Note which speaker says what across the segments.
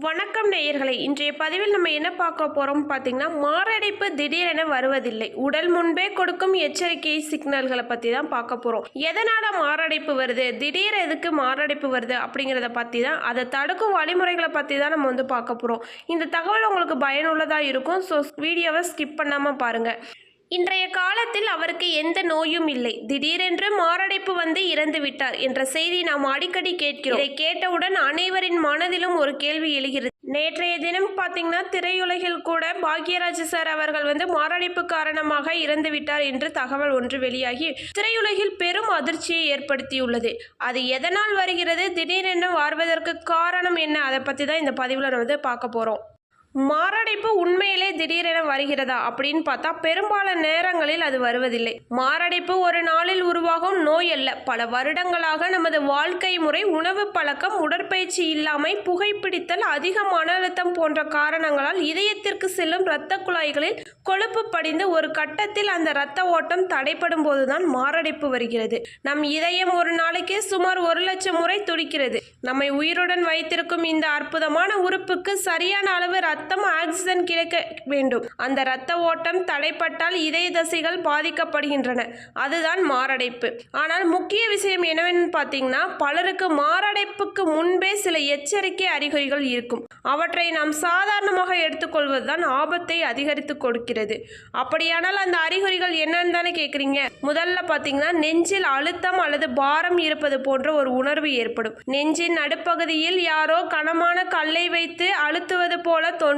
Speaker 1: வணக்கம் நேயர்களே, இன்றைய பதிவில் நம்ம என்ன பார்க்க போகிறோம் பார்த்தீங்கன்னா, மாரடைப்பு திடீரென வருவதில்லை, உடல் முன்பே கொடுக்கும் எச்சரிக்கை சிக்னல்களை பற்றி தான் பார்க்க போகிறோம். எதனால் மாரடைப்பு வருது, திடீர் எதுக்கு மாரடைப்பு வருது அப்படிங்கிறத பற்றி தான், அதை தடுக்கும் வழிமுறைகளை பற்றி தான் நம்ம பார்க்க போகிறோம். இந்த தகவல் உங்களுக்கு பயனுள்ளதாக இருக்கும். ஸோ வீடியோவை ஸ்கிப் பண்ணாமல் பாருங்கள். இன்றைய காலத்தில் அவருக்கு எந்த நோயும் இல்லை, திடீரென்று மாரடைப்பு வந்து இறந்து விட்டார் என்ற செய்தி நாம் அடிக்கடி கேட்கிறோம். இதை கேட்டவுடன் அனைவரின் மனதிலும் ஒரு கேள்வி எழுகிறது. நேற்றைய தினம் பார்த்தீங்கன்னா, திரையுலகில் கூட பாக்யராஜ் சார் அவர்கள் வந்து மாரடைப்பு காரணமாக இறந்து விட்டார் என்று தகவல் ஒன்று வெளியாகி திரையுலகில் பெரும் அதிர்ச்சியை ஏற்படுத்தியுள்ளது. அது எதனால் வருகிறது, திடீரென வருவதற்கு காரணம் என்ன, அதை பற்றி தான் இந்த பதிவில் நம்ம பார்க்க போகிறோம். மாரடைப்பு உண்மையிலே திடீரென வருகிறதா அப்படின்னு பார்த்தா பெரும்பாலான நேரங்களில் அது வருவதில்லை. மாரடைப்பு ஒரு நாளில் உருவாகும் நோய் அல்ல. பல வருடங்களாக நமது வாழ்க்கை முறை, உணவு பழக்கம், உடற்பயிற்சி இல்லாமை, புகைப்பிடித்தல், அதிக மன அழுத்தம் போன்ற காரணங்களால் இதயத்திற்கு செல்லும் இரத்த குழாய்களில் கொழுப்பு படிந்து ஒரு கட்டத்தில் அந்த இரத்த ஓட்டம் தடைப்படும் போதுதான் மாரடைப்பு வருகிறது. நம் இதயம் ஒரு நாளைக்கு சுமார் 1,00,000 முறை துடிக்கிறது. நம்மை உயிருடன் வைத்திருக்கும் இந்த அற்புதமான உறுப்புக்கு சரியான அளவு ஆக்சிஜன் கிடைக்க வேண்டும். அந்த இரத்த ஓட்டம் தடைப்பட்டால் இதய தசைகள் பாதிக்கப்படுகின்றன. அதுதான் மாரடைப்பு. ஆனால் முக்கிய விஷயம் என்னவென்னு பார்த்தீங்கன்னா, பலருக்கு மாரடைப்புக்கு முன்பே சில எச்சரிக்கை அறிகுறிகள் இருக்கும். அவற்றை நாம் சாதாரணமாக எடுத்துக்கொள்வதுதான் ஆபத்தை அதிகரித்து கொடுக்கிறது. அப்படியானால் அந்த அறிகுறிகள் என்னன்னு தானே கேட்குறீங்க. முதல்ல பார்த்தீங்கன்னா, நெஞ்சில் அழுத்தம் அல்லது பாரம் இருப்பது போன்ற ஒரு உணர்வு ஏற்படும். நெஞ்சின் நடுப்பகுதியில் யாரோ கனமான கல்லை வைத்து அழுத்துவது போல தோன்றலாம்.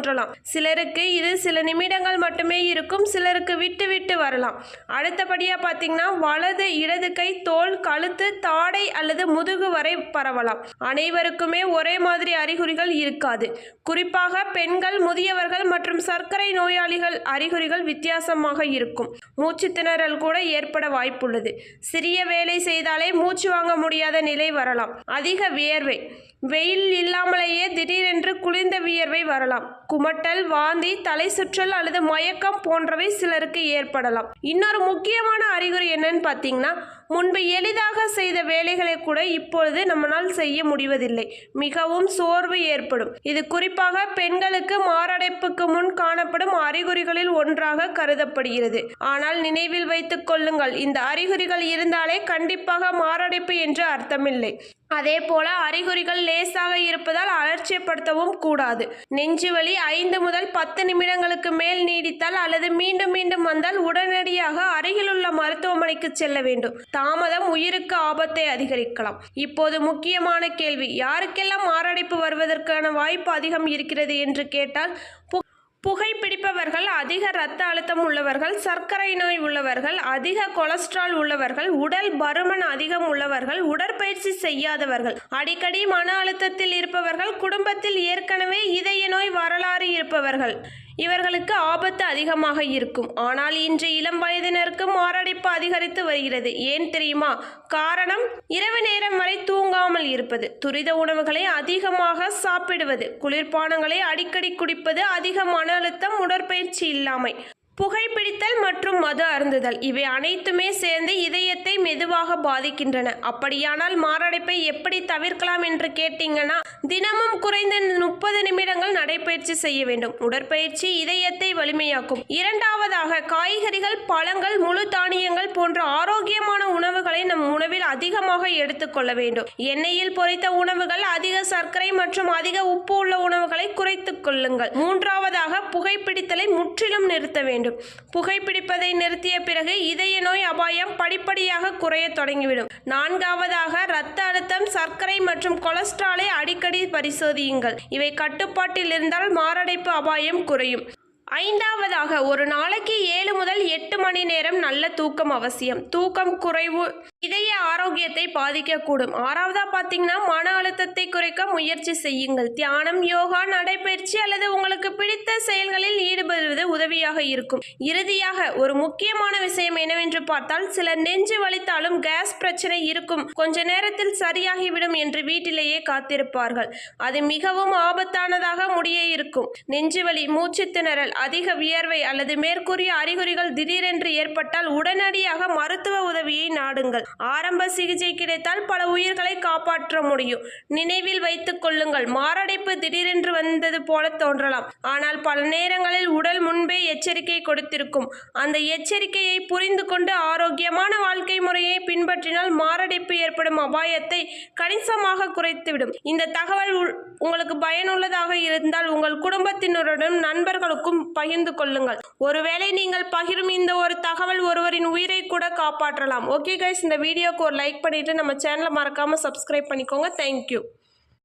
Speaker 1: சிலருக்கு இது சில நிமிடங்கள் மட்டுமே இருக்கும், சிலருக்கு விட்டு விட்டு வரலாம். அடுத்தபடியா பார்த்தீங்கன்னா, வலது இடது கை, தோள், கழுத்து, தாடை அல்லது முதுகு வரை பரவலாம். அனைவருக்குமே ஒரே மாதிரி அறிகுறிகள் இருக்காது. குறிப்பாக பெண்கள், முதியவர்கள் மற்றும் சர்க்கரை நோயாளிகள் அறிகுறிகள் வித்தியாசமாக இருக்கும். மூச்சு திணறல் கூட ஏற்பட வாய்ப்புள்ளது. சிறிய வேலை செய்தாலே மூச்சு வாங்க முடியாத நிலை வரலாம். அதிக வியர்வை, வெயில் இல்லாமலேயே திடீரென்று குளிர்ந்த வியர்வை வரலாம். குமட்டல், வாந்தி, தலை சுற்றல் அல்லது மயக்கம் போன்றவை சிலருக்கு ஏற்படலாம். இன்னொரு முக்கியமான அறிகுறி என்னன்னு பார்த்தீங்கன்னா, முன்பு எளிதாக செய்த வேலைகளை கூட இப்பொழுது நம்மளால் செய்ய முடிவதில்லை. மிகவும் சோர்வு ஏற்படும். இது குறிப்பாக பெண்களுக்கு மாரடைப்புக்கு முன் காணப்படும் அறிகுறிகளில் ஒன்றாக கருதப்படுகிறது. ஆனால் நினைவில் வைத்துக் கொள்ளுங்கள், இந்த அறிகுறிகள் இருந்தாலே கண்டிப்பாக மாரடைப்பு என்று அர்த்தமில்லை. அதே போல அறிகுறிகள் லேசாக இருப்பதால் அலட்சியப்படுத்தவும் கூடாது. நெஞ்சுவலி 5 முதல் 10 நிமிடங்களுக்கு மேல் நீடித்தால் அல்லது மீண்டும் மீண்டும் வந்தால் உடனடியாக அருகிலுள்ள மருத்துவமனைக்கு செல்ல வேண்டும். தாமதம் உயிருக்கு ஆபத்தை அதிகரிக்கலாம். இப்போது முக்கியமான கேள்வி, யாருக்கெல்லாம் மாரடைப்பு வருவதற்கான வாய்ப்பு அதிகம் இருக்கிறது என்று கேட்டால், புகைப்பிடிப்பவர்கள், அதிக இரத்த அழுத்தம் உள்ளவர்கள், சர்க்கரை நோய் உள்ளவர்கள், அதிக கொலஸ்ட்ரால் உள்ளவர்கள், உடல் பருமன் அதிகம் உள்ளவர்கள், உடற்பயிற்சி செய்யாதவர்கள், அடிக்கடி மன அழுத்தத்தில் இருப்பவர்கள், குடும்பத்தில் ஏற்கனவே இதய நோய் வரலாறு இருப்பவர்கள், இவர்களுக்கு ஆபத்து அதிகமாக இருக்கும். ஆனால் இன்று இளம் வயதினருக்கு மாரடைப்பு அதிகரித்து வருகிறது. ஏன் தெரியுமா? காரணம், இரவு நேரம் வரை தூங்காமல் இருப்பது, துரித உணவுகளை அதிகமாக சாப்பிடுவது, குளிர்பானங்களை அடிக்கடி குடிப்பது, அதிக மன அழுத்தம், உடற்பயிற்சி இல்லாமை, புகைப்பிடித்தல் மற்றும் மது அருந்துதல், இவை அனைத்துமே சேர்ந்து இதயத்தை மெதுவாக பாதிக்கின்றன. அப்படியானால் மாரடைப்பை எப்படி தவிர்க்கலாம் என்று கேட்டீங்கன்னா, தினமும் குறைந்த 30 நிமிடங்கள் நடைப்பயிற்சி செய்ய வேண்டும். உடற்பயிற்சி இதயத்தை வலிமையாக்கும். இரண்டாவதாக, காய்கறிகள், பழங்கள், முழு தானியங்கள் போன்ற ஆரோக்கியமான உணவுகளை நம் உணவில் அதிகமாக எடுத்துக்கொள்ள வேண்டும். எண்ணெயில் பொரித்த உணவுகள், அதிக சர்க்கரை மற்றும் அதிக உப்பு உள்ள உணவுகளை குறைத்துக் கொள்ளுங்கள். மூன்றாவதாக, புகைப்பிடித்தலை முற்றிலும் நிறுத்த வேண்டும். புகைப்பிடிப்பதை நிறுத்திய பிறகு இதய நோய் அபாயம் படிப்படியாக குறைய தொடங்கிவிடும். நான்காவதாக, இரத்த அழுத்தம், சர்க்கரை மற்றும் கொலஸ்ட்ராலை அடிக்கடி பரிசோதியுங்கள். இவை கட்டுப்பாட்டில் இருந்தால் மாரடைப்பு அபாயம் குறையும். ஐந்தாவதாக, ஒரு நாளைக்கு 7 முதல் 8 மணி நேரம் நல்ல தூக்கம் அவசியம். தூக்கம் குறைவு இதய ஆரோக்கியத்தை பாதிக்கக்கூடும். ஆறாவதா பார்த்தீங்கன்னா, மன அழுத்தத்தை குறைக்க முயற்சி செய்யுங்கள். தியானம், யோகா, நடைபயிற்சி அல்லது உங்களுக்கு பிடித்த செயல்களில் ஈடுபடுவது உதவியாக இருக்கும். இறுதியாக, ஒரு முக்கியமான விஷயம் என்னவென்று பார்த்தால், சிலர் நெஞ்சு வலித்தாலும் கேஸ் பிரச்சனை இருக்கும், கொஞ்ச நேரத்தில் சரியாகிவிடும் என்று வீட்டிலேயே காத்திருப்பார்கள். அது மிகவும் ஆபத்தானதாக முடிய இருக்கும். நெஞ்சுவலி, மூச்சு திணறல், அதிக வியர்வை அல்லது மேற்கூறிய அறிகுறிகள் திடீரென்று ஏற்பட்டால் உடனடியாக மருத்துவ உதவியை நாடுங்கள். ஆரம்ப சிகிச்சை கிடைத்தால் பல உயிர்களை காப்பாற்ற முடியும். நினைவில் வைத்துக் கொள்ளுங்கள், மாரடைப்பு திடீரென்று வந்தது போல தோன்றலாம். ஆனால் பல நேரங்களில் உடல் முன்பே எச்சரிக்கை கொடுத்திருக்கும். அந்த எச்சரிக்கையை புரிந்து கொண்டு ஆரோக்கியமான வாழ்க்கை முறையை பின்பற்றினால் மாரடைப்பு ஏற்படும் அபாயத்தை கணிசமாக குறைத்துவிடும். இந்த தகவல் உங்களுக்கு பயனுள்ளதாக இருந்தால் உங்கள் குடும்பத்தினருடன் நண்பர்களுக்கும் பகிர்ந்து கொள்ளுங்கள். ஒருவேளை நீங்கள் பகிரும் இந்த ஒரு தகவல் ஒருவரின் உயிரை கூட காப்பாற்றலாம். ஓகே கைஸ், இந்த வீடியோக்கு ஒரு லைக் பண்ணிட்டு நம்ம சேனலை மறக்காம சப்ஸ்கிரைப் பண்ணிக்கோங்க. தேங்க்யூ.